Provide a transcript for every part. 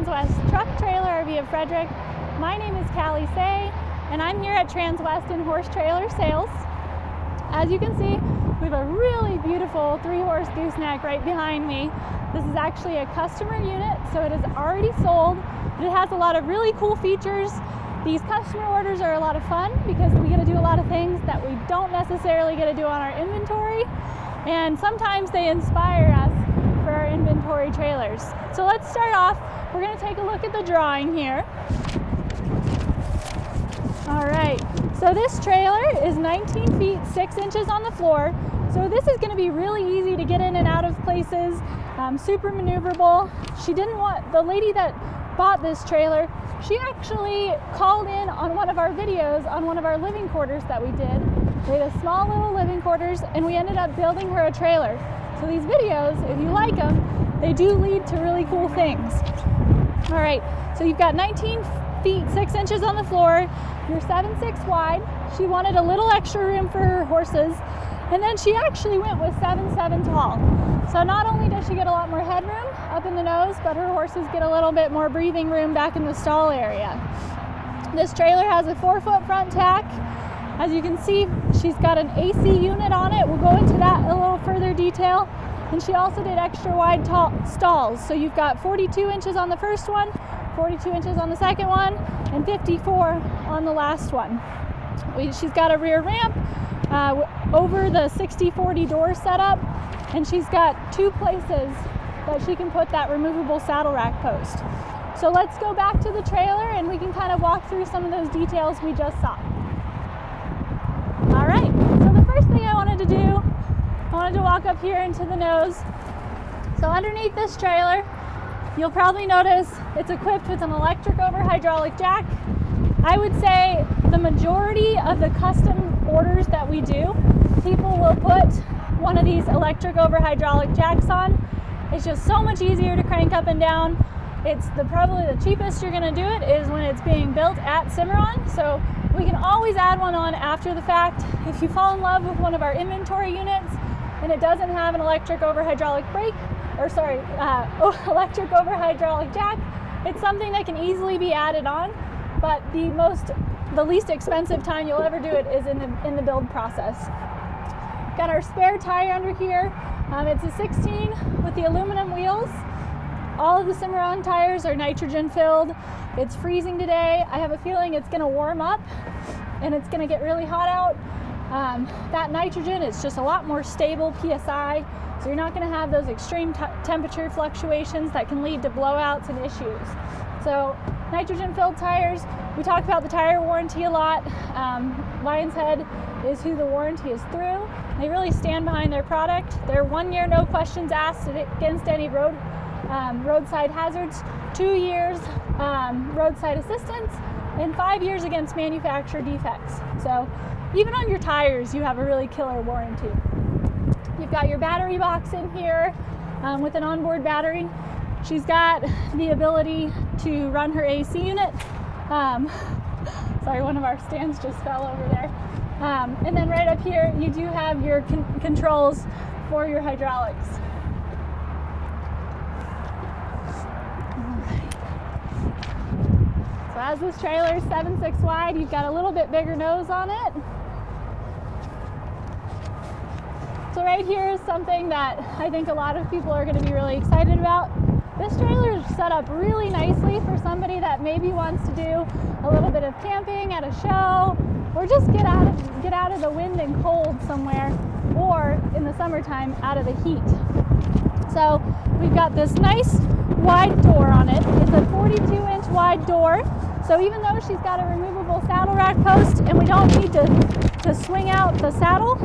Transwest Truck Trailer RV of Frederick. My name is Callie Say, and I'm here at Transwest in Horse Trailer Sales. As you can see, we have a really beautiful 3-horse gooseneck right behind me. This is actually a customer unit, so it is already sold. It has a lot of really cool features. These customer orders are a lot of fun because we get to do a lot of things that we don't necessarily get to do on our inventory, and sometimes they inspire us for our inventory trailers. So let's start off. We're going to take a look at the drawing here. All right, so this trailer is 19 feet 6 inches on the floor. So this is going to be really easy to get in and out of places, super maneuverable. The lady that bought this trailer, she actually called in on one of our videos on one of our living quarters that we did. We had a small little living quarters and we ended up building her a trailer. So these videos, if you like them, they do lead to really cool things. All right, so you've got 19 feet 6 inches on the floor. You're 7'6" wide. She wanted a little extra room for her horses, and then she actually went with 7'7" tall. So not only does she get a lot more headroom up in the nose, but her horses get a little bit more breathing room back in the stall area. This trailer has a 4-foot front tack. As you can see, she's got an AC unit on it. We'll go into that in a little further detail. And she also did extra wide stalls. So you've got 42 inches on the first one, 42 inches on the second one, and 54 on the last one. She's got a rear ramp over the 60/40 door setup, and she's got 2 places that she can put that removable saddle rack post. So let's go back to the trailer and we can kind of walk through some of those details we just saw. All right, so the first thing I wanted to do, I wanted to walk up here into the nose. So underneath this trailer, you'll probably notice it's equipped with an electric over hydraulic jack. I would say the majority of the custom orders that we do, people will put one of these electric over hydraulic jacks on. It's just so much easier to crank up and down. It's probably the cheapest you're gonna do it is when it's being built at Cimarron. So we can always add one on after the fact. If you fall in love with one of our inventory units and it doesn't have an electric over hydraulic electric over hydraulic jack, it's something that can easily be added on, but the least expensive time you'll ever do it is in the build process. Got our spare tire under here. It's a 16 with the aluminum wheels. All of the Cimarron tires are nitrogen filled. It's freezing today. I have a feeling it's gonna warm up and it's gonna get really hot out. That nitrogen is just a lot more stable PSI, so you're not gonna have those extreme temperature fluctuations that can lead to blowouts and issues. So nitrogen filled tires, we talk about the tire warranty a lot. Lion's Head is who the warranty is through. They really stand behind their product. They're 1 year, no questions asked against any roadside hazards, 2 years roadside assistance, and 5 years against manufacturer defects. So even on your tires, you have a really killer warranty. You've got your battery box in here with an onboard battery. She's got the ability to run her AC unit. Sorry, one of our stands just fell over there. And then right up here, you do have your controls for your hydraulics. So as this trailer is 7'6" wide, you've got a little bit bigger nose on it. So right here is something that I think a lot of people are going to be really excited about. This trailer is set up really nicely for somebody that maybe wants to do a little bit of camping at a show, or just get out of the wind and cold somewhere, or in the summertime out of the heat. So we've got this nice wide door on it. It's a 42-inch wide door. So even though she's got a removable saddle rack post and we don't need to swing out the saddle,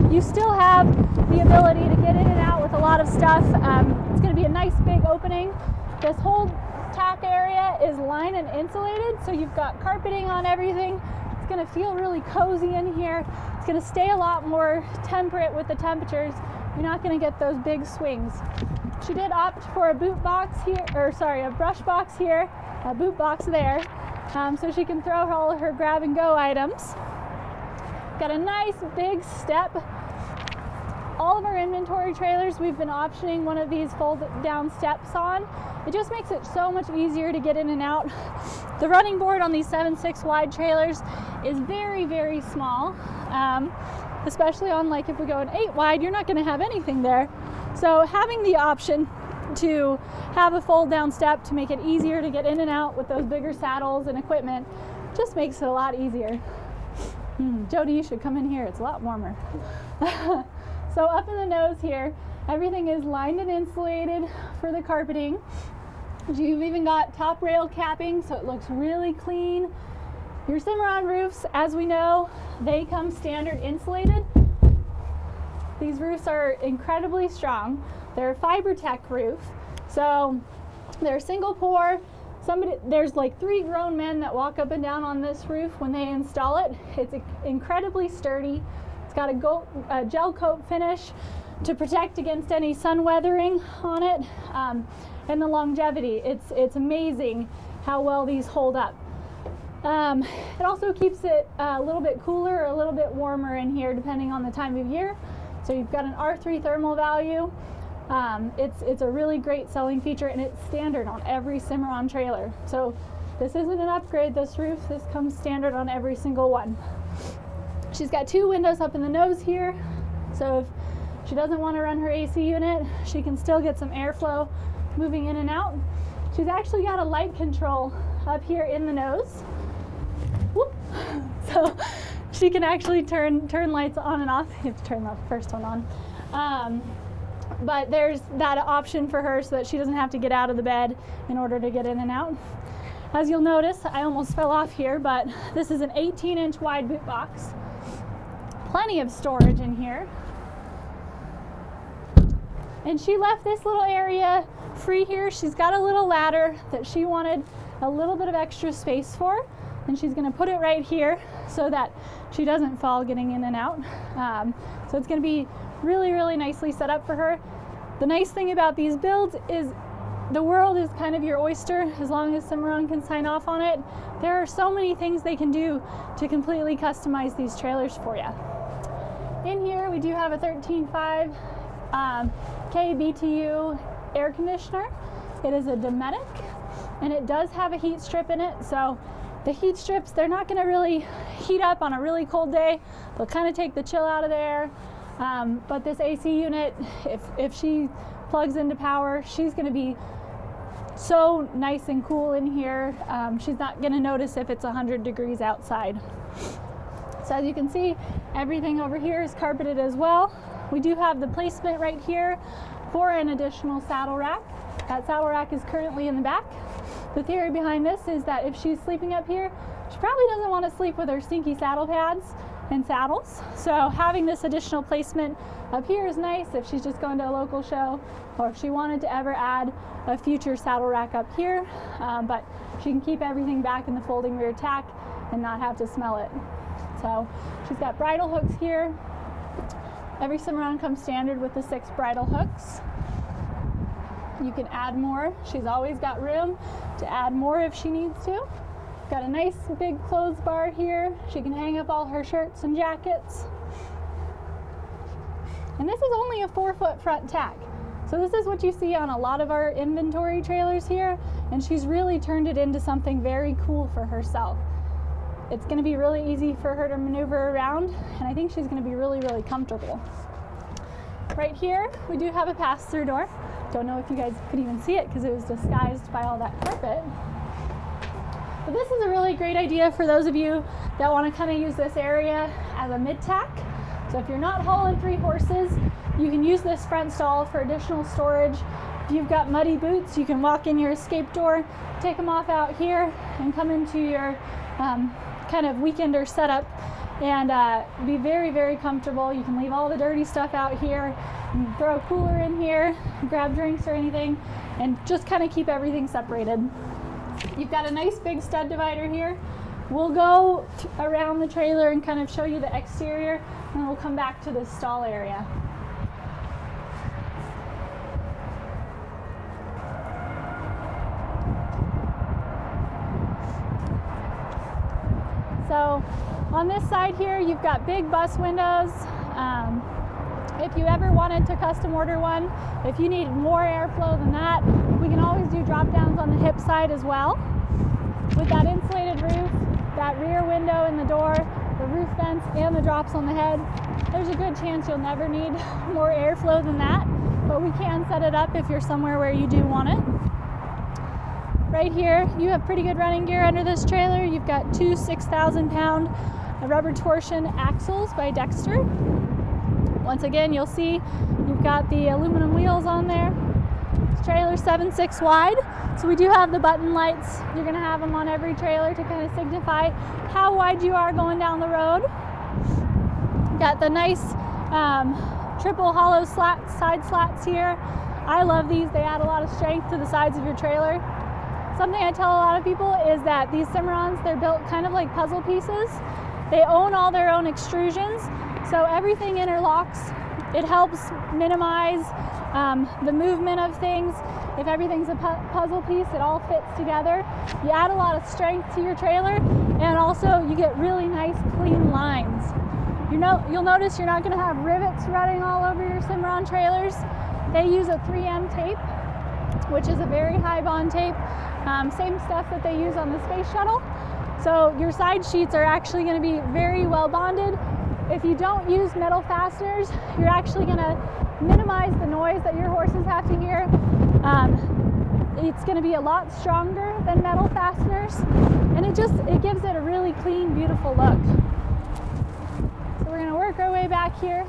you still have the ability to get in and out with a lot of stuff. It's going to be a nice big opening. This whole tack area is lined and insulated, so you've got carpeting on everything. It's going to feel really cozy in here. It's going to stay a lot more temperate with the temperatures. You're not going to get those big swings. She did opt for a boot box here, a brush box here, a boot box there, so she can throw all of her grab and go items. Got a nice big step all of our inventory trailers, we've been optioning one of these fold down steps on. It just makes it so much easier to get in and out. The running board on these 7.6 wide trailers is very, very small, especially on, like, if we go an 8 wide, you're not going to have anything there. So having the option to have a fold down step to make it easier to get in and out with those bigger saddles and equipment just makes it a lot easier. Jody, you should come in here, it's a lot warmer. So up in the nose here, everything is lined and insulated for the carpeting. You've even got top rail capping, so it looks really clean. Your Cimarron roofs, as we know, they come standard insulated. These roofs are incredibly strong. They're a FiberTech roof, so they're single pour. There's like 3 grown men that walk up and down on this roof when they install it. It's incredibly sturdy. It's got a gel coat finish to protect against any sun weathering on it, and the longevity. It's amazing how well these hold up. It also keeps it a little bit cooler or a little bit warmer in here depending on the time of year. So you've got an R3 thermal value. It's a really great selling feature, and it's standard on every Cimarron trailer. So this isn't an upgrade, this roof. This comes standard on every single one. She's got 2 windows up in the nose here. So if she doesn't want to run her AC unit, she can still get some airflow moving in and out. She's actually got a light control up here in the nose. Whoop. So she can actually turn lights on and off. You have to turn the first one on. But there's that option for her so that she doesn't have to get out of the bed in order to get in and out. As you'll notice, I almost fell off here, but this is an 18-inch wide boot box. Plenty of storage in here. And she left this little area free here. She's got a little ladder that she wanted a little bit of extra space for, and she's going to put it right here so that she doesn't fall getting in and out. So it's going to be really, really nicely set up for her. The nice thing about these builds is the world is kind of your oyster as long as Cimarron can sign off on it. There are so many things they can do to completely customize these trailers for you. In here we do have a 13.5 KBTU air conditioner. It is a Dometic, and it does have a heat strip in it. So the heat strips, they're not going to really heat up on a really cold day. They'll kind of take the chill out of there. But this AC unit, if she plugs into power, she's going to be so nice and cool in here. She's not going to notice if it's 100 degrees outside. So as you can see, everything over here is carpeted as well. We do have the placement right here for an additional saddle rack. That saddle rack is currently in the back. The theory behind this is that if she's sleeping up here, she probably doesn't want to sleep with her stinky saddle pads and saddles. So having this additional placement up here is nice if she's just going to a local show, or if she wanted to ever add a future saddle rack up here, but she can keep everything back in the folding rear tack and not have to smell it. So she's got bridal hooks here. Every Cimarron comes standard with the 6 bridal hooks. You can add more. She's always got room to add more if she needs to. Got a nice big clothes bar here. She can hang up all her shirts and jackets. And this is only a 4-foot front tack. So this is what you see on a lot of our inventory trailers here, and she's really turned it into something very cool for herself. It's going to be really easy for her to maneuver around, and I think she's going to be really, really comfortable. Right here, we do have a pass-through door. Don't know if you guys could even see it because it was disguised by all that carpet. But this is a really great idea for those of you that want to kind of use this area as a mid-tack. So if you're not hauling 3 horses, you can use this front stall for additional storage. If you've got muddy boots, you can walk in your escape door, take them off out here, and come into your kind of weekender setup and be very, very comfortable. You can leave all the dirty stuff out here, and throw a cooler in here, grab drinks or anything, and just kind of keep everything separated. You've got a nice big stud divider here. We'll go around the trailer and kind of show you the exterior, and then we'll come back to this stall area. So on this side here, you've got big bus windows. If you ever wanted to custom order one, if you need more airflow than that, we can always do drop downs on the hip side as well. With that insulated roof, that rear window in the door, the roof vents, and the drops on the head, there's a good chance you'll never need more airflow than that, but we can set it up if you're somewhere where you do want it. Right here, you have pretty good running gear under this trailer. You've got two 6,000-pound rubber torsion axles by Dexter. Once again, you'll see you've got the aluminum wheels on there. This trailer's 7.6 wide, so we do have the button lights. You're gonna have them on every trailer to kind of signify how wide you are going down the road. Got the nice triple hollow side slats here. I love these. They add a lot of strength to the sides of your trailer. Something I tell a lot of people is that these Cimarrons, they're built kind of like puzzle pieces. They own all their own extrusions, so everything interlocks. It helps minimize the movement of things. If everything's a puzzle piece, it all fits together. You add a lot of strength to your trailer, and also you get really nice clean lines. You'll notice you're not going to have rivets running all over your Cimarron trailers. They use a 3M tape, which is a very high bond tape. Same stuff that they use on the space shuttle. So your side sheets are actually going to be very well bonded. If you don't use metal fasteners, you're actually going to minimize the noise that your horses have to hear. It's going to be a lot stronger than metal fasteners, and it gives it a really clean, beautiful look. So we're going to work our way back here.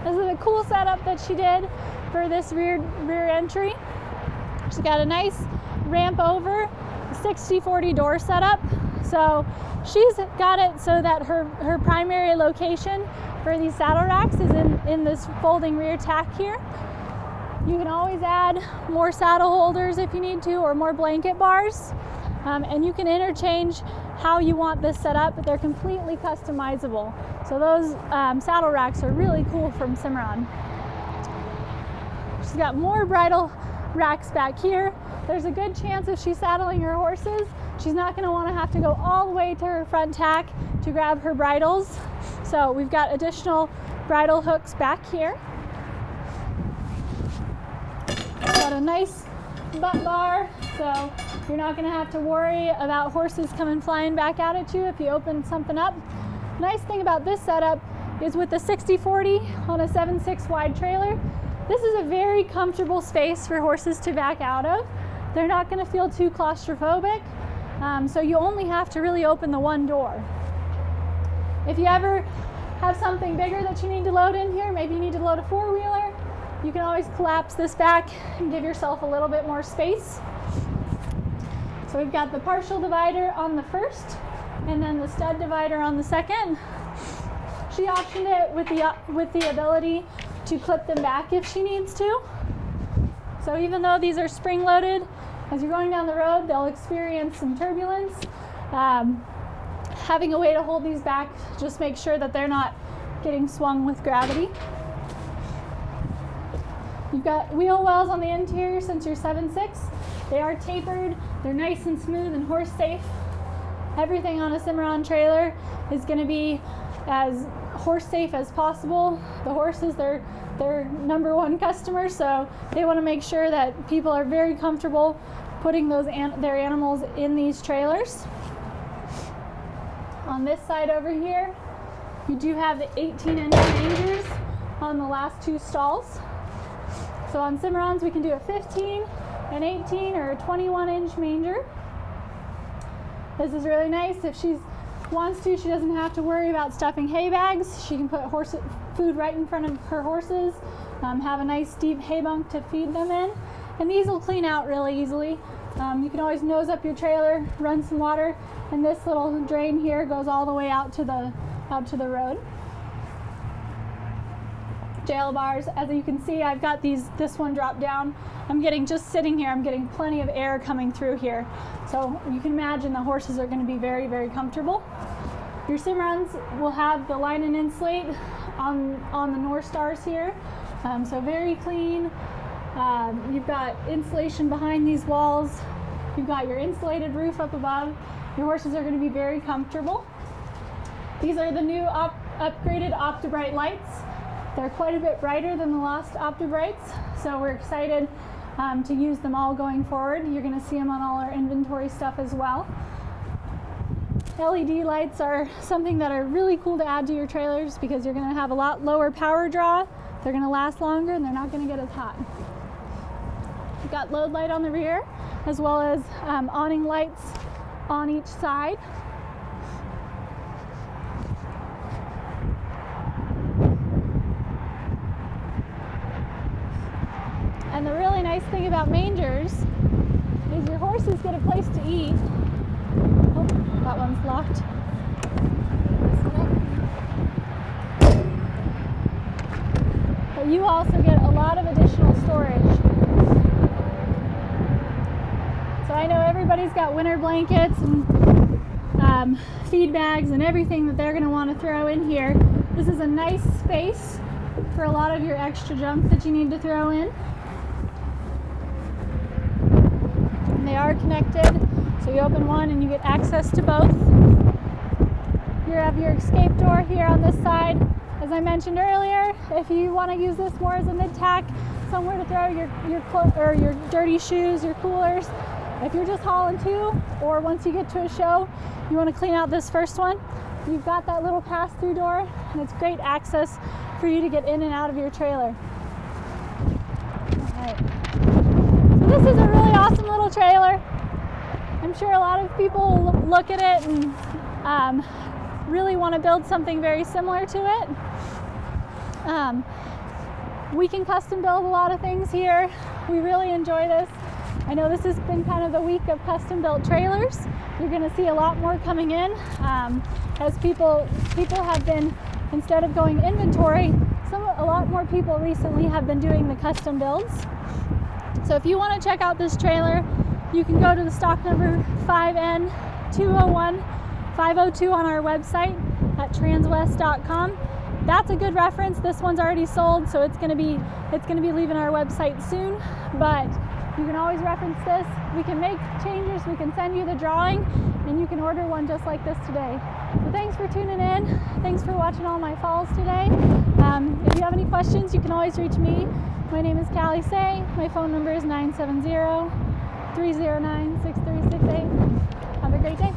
This is a cool setup that she did for this rear entry. She's got a nice ramp over, 60/40 door setup. So she's got it so that her primary location for these saddle racks is in this folding rear tack here. You can always add more saddle holders if you need to, or more blanket bars. And you can interchange how you want this set up, but they're completely customizable. So those saddle racks are really cool from Cimarron. She's got more bridle racks back here. There's a good chance if she's saddling her horses, she's not going to want to have to go all the way to her front tack to grab her bridles. So we've got additional bridle hooks back here. Got a nice butt bar, so you're not going to have to worry about horses coming flying back out at you if you open something up. Nice thing about this setup is with the 60/40 on a 7.6 wide trailer, this is a very comfortable space for horses to back out of. They're not going to feel too claustrophobic, so you only have to really open the one door. If you ever have something bigger that you need to load in here, maybe you need to load a four-wheeler, you can always collapse this back and give yourself a little bit more space. So we've got the partial divider on the first, and then the stud divider on the second. She optioned it with the ability to clip them back if she needs to. So even though these are spring-loaded, as you're going down the road, they'll experience some turbulence. Having a way to hold these back, just make sure that they're not getting swung with gravity. You've got wheel wells on the interior since you're 7.6. They are tapered, they're nice and smooth and horse safe. Everything on a Cimarron trailer is going to be as horse safe as possible. The horses, they're number one customers, so they want to make sure that people are very comfortable putting their animals in these trailers. On this side over here, you do have the 18-inch mangers on the last two stalls. So on Cimarrons, we can do a 15, an 18, or a 21-inch manger. This is really nice. If she wants to, she doesn't have to worry about stuffing hay bags. She can put food right in front of her horses, have a nice deep hay bunk to feed them in, and these will clean out really easily. You can always nose up your trailer, run some water, and this little drain here goes all the way out to the road. Jail bars, as you can see, I've got this one dropped down. Just sitting here, I'm getting plenty of air coming through here. So you can imagine the horses are going to be very, very comfortable. Your Cimarrons will have the line and insulate on the Norstars here. So very clean. You've got insulation behind these walls. You've got your insulated roof up above. Your horses are going to be very comfortable. These are the new upgraded Octobrite lights. They're quite a bit brighter than the last Octobrites, so we're excited to use them all going forward. You're going to see them on all our inventory stuff as well. LED lights are something that are really cool to add to your trailers because you're going to have a lot lower power draw, they're going to last longer, and they're not going to get as hot. We've got load light on the rear, as well as awning lights on each side. And the really nice thing about mangers is your horses get a place to eat. Oh, that one's locked. But you also get a lot of additional storage. So I know everybody's got winter blankets and feed bags and everything that they're going to want to throw in here. This is a nice space for a lot of your extra junk that you need to throw in. And they are connected, so you open one and you get access to both. You have your escape door here on this side. As I mentioned earlier, if you want to use this more as a mid-tack, somewhere to throw your dirty shoes, your coolers. If you're just hauling two, or once you get to a show, you want to clean out this first one, you've got that little pass-through door, and it's great access for you to get in and out of your trailer. All right. So this is a really awesome little trailer. I'm sure a lot of people look at it and really want to build something very similar to it. We can custom build a lot of things here. We really enjoy this. I know this has been kind of the week of custom built trailers. You're going to see a lot more coming in as people have been, instead of going inventory, a lot more people recently have been doing the custom builds. So if you want to check out this trailer, you can go to the stock number 5N201502 on our website at transwest.com. That's a good reference. This one's already sold, so it's going to be leaving our website soon, but you can always reference this. We can make changes, we can send you the drawing, and you can order one just like this today. So thanks for tuning in. Thanks for watching all my falls today. If you have any questions, you can always reach me. My name is Callie Say. My phone number is 970-309-6368. Have a great day.